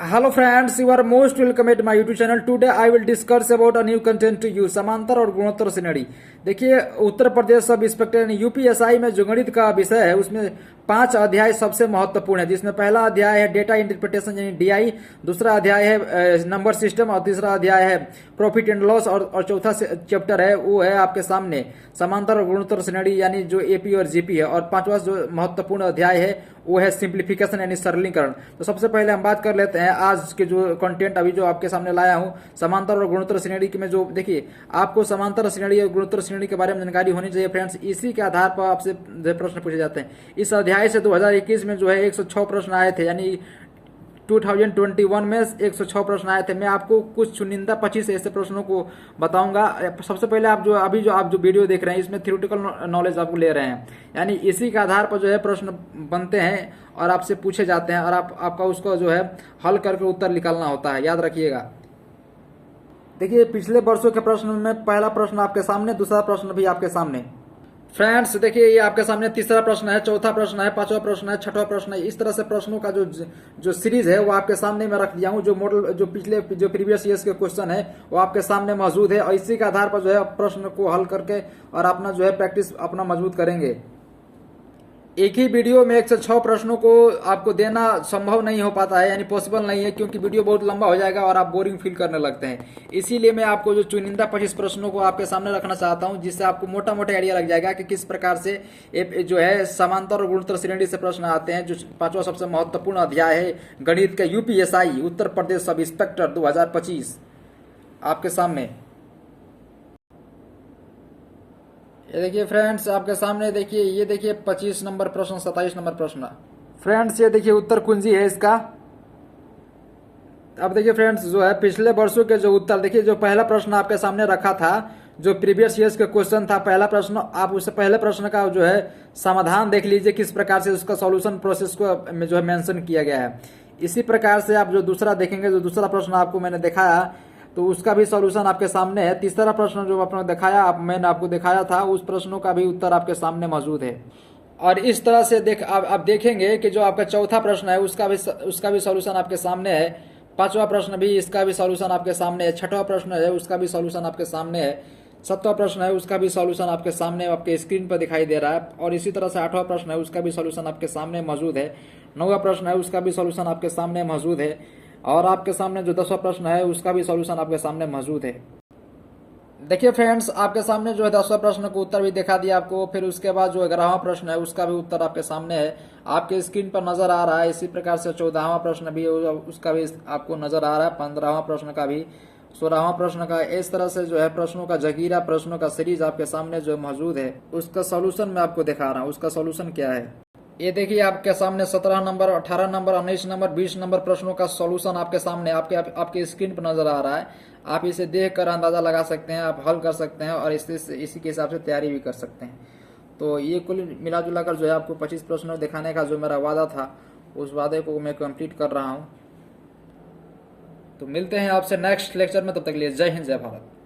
Hello friends, you are most welcome at my YouTube channel. Today I will discuss about a new content to you, समांतर और गुणोत्तर श्रेणी। देखिए, Uttar Pradesh sub inspector UPSI में जो गणित का विषय है उसमें 5 अध्याय सबसे महत्वपूर्ण है, जिसमें पहला अध्याय है डेटा इंटरप्रिटेशन यानी डीआई, दूसरा अध्याय है नंबर सिस्टम और तीसरा अध्याय है प्रॉफिट एंड लॉस और चौथा चैप्टर है वो है आपके सामने समांतर और गुणोत्तर श्रेणी यानी जो एपी और जीपी है, और पांचवा जो महत्वपूर्ण अध्याय है वो है सिंप्लीफिकेशन यानी सरलीकरण। तो सबसे पहले हम बात कर लेते हैं आज के जो कंटेंट अभी जो आपके सामने लाया हूं समांतर और गुणोत्तर श्रेणी में। जो देखिए, आपको समांतर श्रेणी और गुणोत्तर श्रेणी के बारे में जानकारी होनी चाहिए फ्रेंड्स। इसी के आधार पर आपसे प्रश्न पूछे जाते हैं। इस अध्याय से 2021 में जो है 106 प्रश्न आए थे, यानी 2021 में 106 प्रश्न आए थे। मैं आपको कुछ चुनिंदा 25 ऐसे प्रश्नों को बताऊंगा। सबसे पहले आप जो वीडियो देख रहे हैं इसमें थ्योरेटिकल नॉलेज आपको ले रहे हैं, यानी इसी के आधार पर जो है प्रश्न बनते हैं और आपसे पूछे जाते हैं और आपका उसको जो है हल करके उत्तर निकालना होता है, याद रखिएगा। देखिए, पिछले वर्षों के प्रश्न में पहला प्रश्न आपके सामने, दूसरा प्रश्न भी आपके सामने। फ्रेंड्स देखिए, ये आपके सामने तीसरा प्रश्न है, चौथा प्रश्न है, पांचवा प्रश्न है, छठवां प्रश्न है। इस तरह से प्रश्नों का जो सीरीज है वो आपके सामने मैं रख दिया हूँ। जो मॉडल जो प्रीवियस ईयर्स के क्वेश्चन है वो आपके सामने मौजूद है, और इसी के आधार पर जो है प्रश्न को हल करके और अपना जो है प्रैक्टिस अपना मजबूत करेंगे। एक ही वीडियो में 106 प्रश्नों को आपको देना संभव नहीं हो पाता है, यानी पॉसिबल नहीं है, क्योंकि वीडियो बहुत लंबा हो जाएगा और आप बोरिंग फील करने लगते हैं। इसीलिए मैं आपको जो चुनिंदा 25 प्रश्नों को आपके सामने रखना चाहता हूं, जिससे आपको मोटा मोटा आइडिया लग जाएगा कि किस प्रकार से जो है समांतर और गुणोत्तर श्रेणी से प्रश्न आते हैं। जो पांचवा सबसे महत्वपूर्ण अध्याय है गणित का UPSI Uttar Pradesh sub inspector 2025 आपके सामने। ये देखिए फ्रेंड्स, आपके सामने देखिए, ये देखिए 25 नंबर प्रश्न, 27 नंबर प्रश्न। फ्रेंड्स ये देखिए उत्तर कुंजी है इसका। अब देखिए फ्रेंड्स, जो है पिछले वर्षों के जो उत्तर, देखिए जो पहला प्रश्न आपके सामने रखा था, जो प्रीवियस ईयर्स का क्वेश्चन था पहला प्रश्न, आप उस पहले प्रश्न का जो है समाधान देख लीजिए, किस प्रकार से उसका सॉल्यूशन प्रोसेस को जो है मेंशन किया गया है। इसी प्रकार से आप जो दूसरा देखेंगे, जो दूसरा प्रश्न आपको मैंने दिखाया तो उसका भी सॉल्यूशन आपके सामने है। तीसरा प्रश्न जो आपने दिखाया, मैंने आपको दिखाया था, उस प्रश्नों का भी उत्तर आपके सामने मौजूद है। और इस तरह से आप देखेंगे कि जो आपका चौथा प्रश्न है उसका भी सॉल्यूशन आपके सामने है। पांचवा प्रश्न भी, इसका भी सॉल्यूशन आपके सामने है। छठवां प्रश्न है उसका भी सॉल्यूशन आपके सामने है। सातवां प्रश्न है उसका भी सॉल्यूशन आपके सामने आपके स्क्रीन पर दिखाई दे रहा है। और इसी तरह से आठवां प्रश्न है उसका भी सॉल्यूशन आपके सामने मौजूद है। नौवां प्रश्न है उसका भी सॉल्यूशन आपके सामने मौजूद है। और आपके सामने जो 10वां प्रश्न है उसका भी सॉल्यूशन आपके सामने मौजूद है। देखिए फ्रेंड्स, आपके सामने जो है 10वां प्रश्न का उत्तर भी दिखा दिया आपको। फिर उसके बाद जो 11वां प्रश्न है उसका भी उत्तर आपके सामने है, आपके स्क्रीन पर नजर आ रहा है। इसी प्रकार से 14वां प्रश्न भी उसका भी आपको नजर आ रहा है, 15वां प्रश्न का भी, 16वां प्रश्न का। इस तरह से जो है प्रश्नों का जगीरा, प्रश्नों का सीरीज आपके सामने जो मौजूद है, उसका सॉल्यूशन मैं आपको दिखा रहा हूँ। उसका सॉल्यूशन क्या है ये देखिए, आपके सामने 17 नंबर, 18 नंबर, 19 नंबर, 20 नंबर प्रश्नों का सॉल्यूशन आपके सामने आपके स्क्रीन पर नजर आ रहा है। आप इसे देखकर अंदाजा लगा सकते हैं, आप हल कर सकते हैं और इसी के हिसाब से तैयारी भी कर सकते हैं। तो ये कुल मिला जुला कर जो है आपको 25 प्रश्नों दिखाने का जो मेरा वादा था, उस वादे को मैं कंप्लीट कर रहा हूँ। तो मिलते हैं आपसे नेक्स्ट लेक्चर में, तब तक के लिए जय हिंद, जय भारत।